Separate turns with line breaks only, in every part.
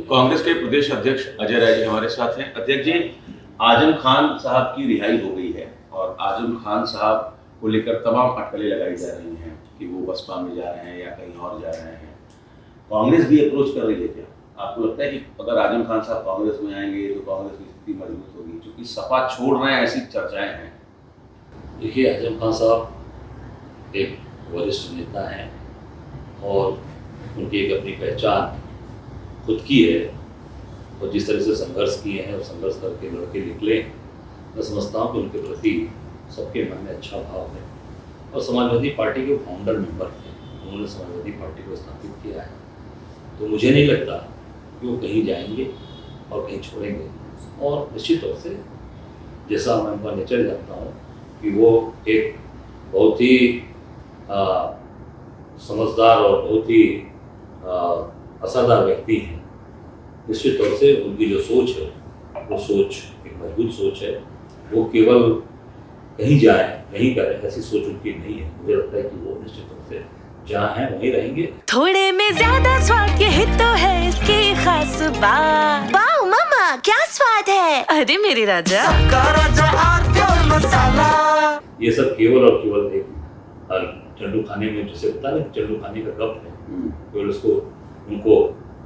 कांग्रेस के प्रदेश अध्यक्ष अजय राय जी हमारे साथ हैं। अध्यक्ष जी, आजम खान साहब की रिहाई हो गई है और आजम खान साहब को लेकर तमाम अटकलें लगाई जा रही हैं कि वो बसपा में जा रहे हैं या कहीं और जा रहे हैं। कांग्रेस भी अप्रोच कर रही है क्या? आपको लगता है कि अगर आजम खान साहब कांग्रेस में आएंगे तो कांग्रेस की स्थिति मजबूत होगी, क्योंकि सपा छोड़ रहे हैं ऐसी चर्चाएं हैं?
देखिए, आजम खान साहब एक वरिष्ठ नेता हैं और उनकी एक अपनी पहचान खुद की है और जिस तरह से संघर्ष किए हैं और संघर्ष करके लड़के निकले, मैं समझता हूँ कि उनके प्रति सबके मन में अच्छा भाव है। और समाजवादी पार्टी के फाउंडर मेंबर थे, उन्होंने समाजवादी पार्टी को स्थापित किया है, तो मुझे नहीं लगता कि वो कहीं जाएंगे और कहीं छोड़ेंगे। और निश्चित तौर से जैसा मैं उनका नेचर जानता हूँ कि वो एक बहुत ही समझदार और बहुत ही असरदार व्यक्ति हैं। निश्चित तौर से उनकी जो सोच है वो सोच एक मजबूत सोच है। वो केवल कहीं जाए नहीं करें ऐसी सोच उनकी नहीं है। मुझे लगता है कि वो निश्चित तौर से जहाँ हैं वहीं रहेंगे।
थोड़े में ज्यादा स्वाद ये तो है इसकी खास बात। वाओ मम्मा, क्या स्वाद है! अरे मेरे राजा, मसाला।
ये सब केवल और केवल एक चंडू खाने में जैसे होता है ना, चंडू खाने का गप है, केवल उसको उनको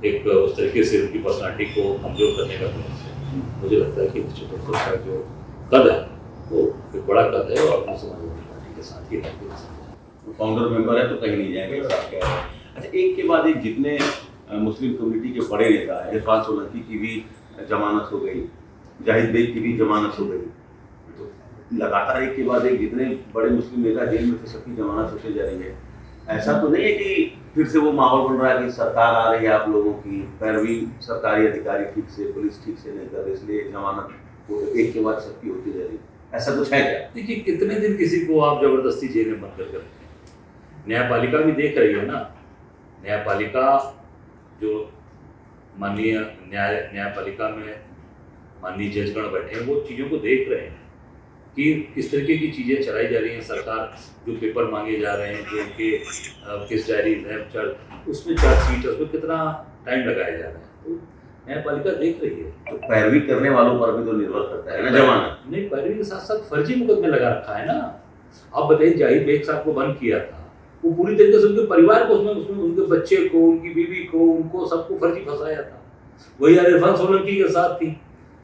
एक उस तरीके से उनकी पर्सनालिटी को कमजोर करने का प्रयास है। मुझे लगता है कि निश्चित तौर से जो कद है वो एक बड़ा कद है और अपनी समाजवादी पार्टी के साथ ही रहेंगे।
फाउंडर मेंबर है तो कहीं नहीं जाएंगे। अच्छा, एक के बाद एक जितने मुस्लिम कम्युनिटी के बड़े नेता है, इरफान सोलंकी की भी जमानत हो गई, जाहिद बेग की भी जमानत हो गई, तो लगातार एक के बाद एक जितने बड़े मुस्लिम नेता जेल में थे सबकी जमानत होती जा रही है। ऐसा तो नहीं है कि फिर से वो माहौल बन रहा है कि सरकार आ रही है आप लोगों की पैरवी, सरकारी अधिकारी ठीक से, पुलिस ठीक से नहीं कर रही, इसलिए जमानत वो एक के बाद सबकी होती जा रही है? ऐसा कुछ है क्या?
देखिए, कितने दिन किसी को आप जबरदस्ती जेल में बंद करके रखें? न्यायपालिका भी देख रही है ना। न्यायपालिका जो माननीय न्यायपालिका में माननीय जजगण बैठे हैं वो चीज़ों को देख रहे हैं कि किस तरीके की चीज़ें चलाई जा रही हैं। सरकार जो पेपर मांगे जा रहे हैं, जो कि किस डायरी उसमें चार्जशीट है, उसमें कितना टाइम लगाया जा रहा है, तो न्यायपालिका देख रही है।
तो पैरवी करने वालों पर भी तो निर्भर करता है ना जमानत।
नहीं, पैरवी के साथ साथ फर्जी मुकदमे लगा रखा है ना। आप बताइए, जाहिद बेग साहब को बंद किया था, वो पूरी तरीके से उनके परिवार को उसमें उनके बच्चे को, उनकी बीवी को, उनको सबको फर्जी फंसाया था। वही इरफान सोलंकी के साथ थी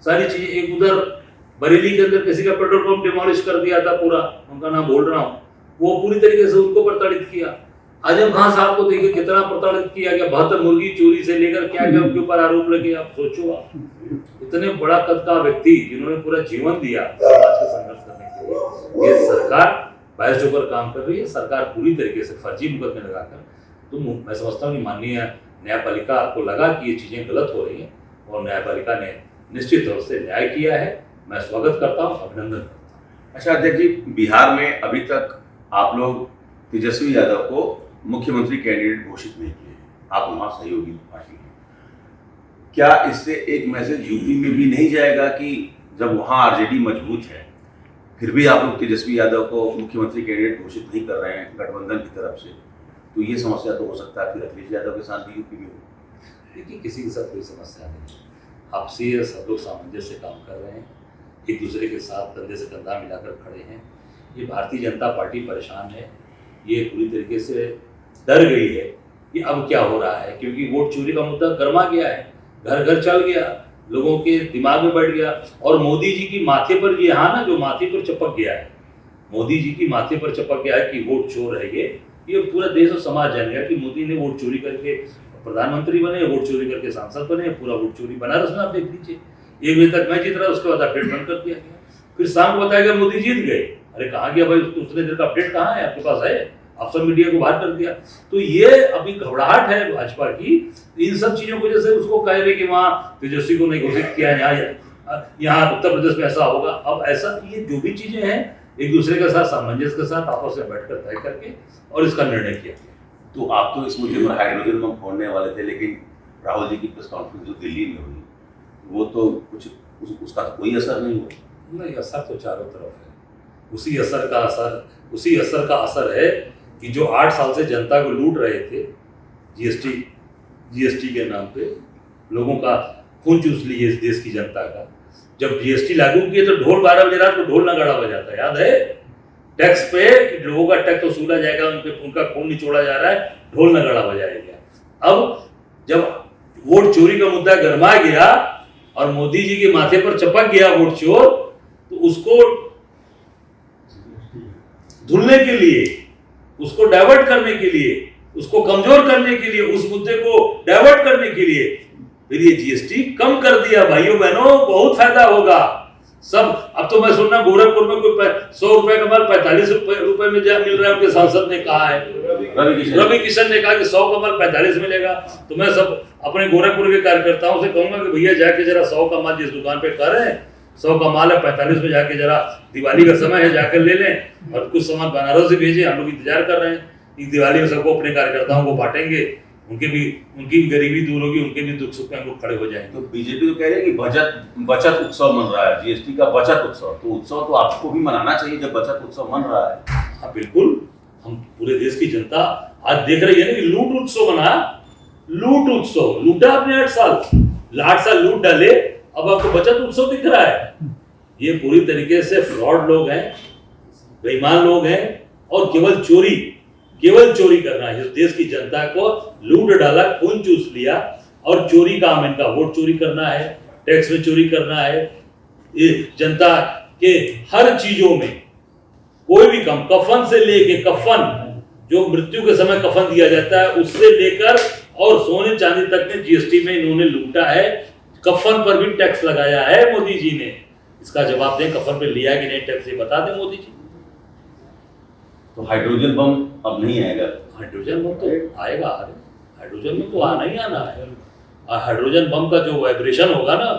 सारी चीजें। एक उधर बरेली के अंदर किसी का पेट्रोल पंप डिमोलिश कर दिया था पूरा, उनका नाम बोल रहा हूँ, वो पूरी तरीके से उनको प्रताड़ित किया। आजम खान साहब को देखिए कितना प्रताड़ित किया गया, 72 मुर्गी चोरी से लेकर क्या क्या उनके ऊपर आरोप लगे। आप सोचो, आप इतने बड़ा कद का व्यक्ति जिन्होंने पूरा जीवन दिया समाज का संघर्ष करने के लिए, ये सरकार बाहर होकर काम कर रही है। सरकार पूरी तरीके से फर्जी मुकदमे लगाकर, तो मैं समझता हूँ कि माननीय न्यायपालिका को लगा कि ये चीजें गलत हो रही हैं और न्यायपालिका ने निश्चित तौर से न्याय किया है। मैं स्वागत करता हूँ, अभिनंदन करता हूँ।
अच्छा अध्यक्ष जी, बिहार में अभी तक आप लोग तेजस्वी यादव को मुख्यमंत्री कैंडिडेट घोषित नहीं किए, आप वहाँ सहयोगी पार्टी हैं। क्या इससे एक मैसेज यूपी में भी नहीं जाएगा कि जब वहाँ आरजेडी मजबूत है फिर भी आप लोग तेजस्वी यादव को मुख्यमंत्री कैंडिडेट घोषित नहीं कर रहे हैं गठबंधन की तरफ से, तो ये समस्या तो हो सकता है फिर अखिलेश यादव के साथ भी यूपी में हो?
देखिए, किसी के साथ कोई समस्या नहीं, आपसी सब लोग सामंजस्य से काम कर रहे हैं, एक दूसरे के साथ कंधे से कंधा मिलाकर खड़े हैं। ये भारतीय जनता पार्टी परेशान है, ये पूरी तरीके से डर गई है कि अब क्या हो रहा है, क्योंकि वोट चोरी का मुद्दा गर्मा गया है, घर घर चल गया, लोगों के दिमाग में बैठ गया। और मोदी जी की माथे पर ये, हाँ ना, जो माथे पर चपक गया है, मोदी जी की माथे पर चपक गया है कि वोट चोर है ये पूरा देश और समाज जान गया कि मोदी ने वोट चोरी करके प्रधानमंत्री बने, वोट चोरी करके सांसद बने, पूरा वोट चोरी बनारस में आप देख लीजिए। 1 बजे तक मैं जीत रहा, उसके बाद अपडेट बंद कर दिया गया, फिर शाम को बताया गया मोदी जीत गए। अरे कहाँ गया भाई, उतने देर का अपडेट कहाँ है आपके पास? है, आप सब मीडिया को बाहर कर दिया। तो ये अभी घबराहट है भाजपा की इन सब चीजों को, जैसे उसको कह रहे कि वहाँ तेजस्वी को नहीं घोषित किया, यहाँ उत्तर प्रदेश में ऐसा होगा। अब ऐसा, ये जो भी चीजें हैं एक दूसरे के साथ सामंजस्य के साथ आपस में बैठकर तय करके और इसका निर्णय किया।
तो आप तो इस मुद्दे पर हाइड्रोजन बम फोड़ने वाले थे, लेकिन राहुल जी की प्रेस कॉन्फ्रेंस जो दिल्ली में हुई वो तो कुछ उसका कोई असर नहीं हुआ।
नहीं, असर तो चारों तरफ है। उसी असर का असर है कि जो 8 साल से जनता को लूट रहे थे जीएसटी के नाम पे, लोगों का खून चूस लिए इस देश की जनता का। जब जीएसटी लागू किए तो ढोल 12 बजे रात को ढोल नगाड़ा बजाता, याद है? टैक्स पे लोगों का टैक्स वसूला जाएगा, उनका खून निचोड़ा जा रहा है, ढोल नगाड़ा बजाया गया। अब जब वोट चोरी का मुद्दा गरमा गया और मोदी जी के माथे पर चपक गया वोट चोर, तो उसको धुलने के लिए, उसको डाइवर्ट करने के लिए, उसको कमजोर करने के लिए, उस मुद्दे को डाइवर्ट करने के लिए फिर ये जीएसटी कम कर दिया। भाइयों बहनों, बहुत फायदा होगा सब। अब तो मैं सुनना गोरखपुर में कोई 100 रुपए का माल 45 रुपए में मिल रहा है, उनके सांसद ने कहा है, रवि किशन ने कहा कि 100 का माल 45 मिलेगा। तो मैं सब अपने गोरखपुर के कार्यकर्ताओं से कहूंगा कि भैया जाके जरा 100 का माल जिस दुकान पे कर रहे हैं, 100 का माल है 45 में, जाके जरा दिवाली का समय है जाकर ले लें और कुछ सामान बनारस से भेजें। हम लोग इंतजार कर रहे हैं कि दिवाली में सबको अपने कार्यकर्ताओं को बांटेंगे, उनकी भी गरीबी दूर होगी, उनके भी दुख सुख में हम लोग खड़े हो जाएंगे।
तो बीजेपी तो कह रही है कि बचत उत्सव मन रहा है, जीएसटी का बचत उत्सव। तो उत्सव तो आपको भी मनाना चाहिए जब बचत उत्सव मन रहा है।
हाँ बिल्कुल, हम पूरे देश की जनता आज देख रही है ना कि लूट उत्सव बना, लूट उत्सव, लूटा आपने 8 साल लूट डाले, अब आपको बचत उत्सव दिख रहा है। ये पूरी तरीके से फ्रॉड लोग हैं, बेईमान लोग हैं और केवल चोरी करना है। इस देश की जनता को लूट डाला, खून चूस लिया और चोरी काम इनका, वोट चोरी करना है, टैक्स में चोरी करना है। ये जनता के हर चीजों में कोई भी काम, कफन से लेके कफन, जो मृत्यु के समय कफन दिया जाता है, उससे लेकर और सोने चांदी तक में जीएसटी में इन्होंने लूटा है। कफन पर भी टैक्स लगाया है मोदी जी ने। इसका जवाब दें, कफन पे लिया कि नहीं टैक्स, ये बता दें मोदी जी।
तो हाइड्रोजन बम अब नहीं आएगा?
हाइड्रोजन बम तो आएगा, हाइड्रोजन बम तो आना ही आना है। और हाइड्रोजन बम का जो वाइब्रेशन होगा ना,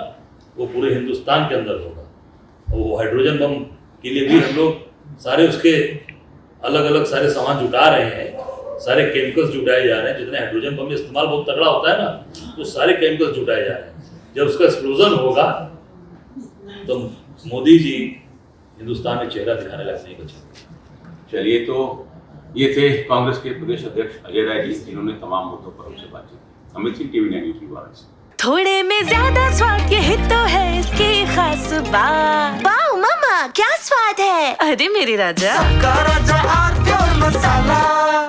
वो पूरे हिंदुस्तान के अंदर होगा। और वो हाइड्रोजन बम के लिए भी हम लोग सारे उसके अलग अलग सारे सामान जुटा रहे हैं, सारे केमिकल्स जुटाए जा रहे हैं। जितने हाइड्रोजन बम में इस्तेमाल बहुत तगड़ा होता है ना, तो सारे केमिकल्स जुटाए जा रहे हैं। जब उसका एक्सप्लोजन होगा तो मोदी जी हिंदुस्तान में चेहरा दिखाने लगने को चाहिए।
चलिए, तो ये थे कांग्रेस के प्रदेश अध्यक्ष अजय राय जी, जिन्होंने तमाम मुद्दों पर हमसे बातचीत की। Amit Singh, TV 9 news Varanasi.
थोड़े में ज्यादा स्वाद, यही तो है इसकी खास बात। वाओ मम्मा, क्या स्वाद है! अरे मेरे राजा,
सबका राजा आरती और मसाला।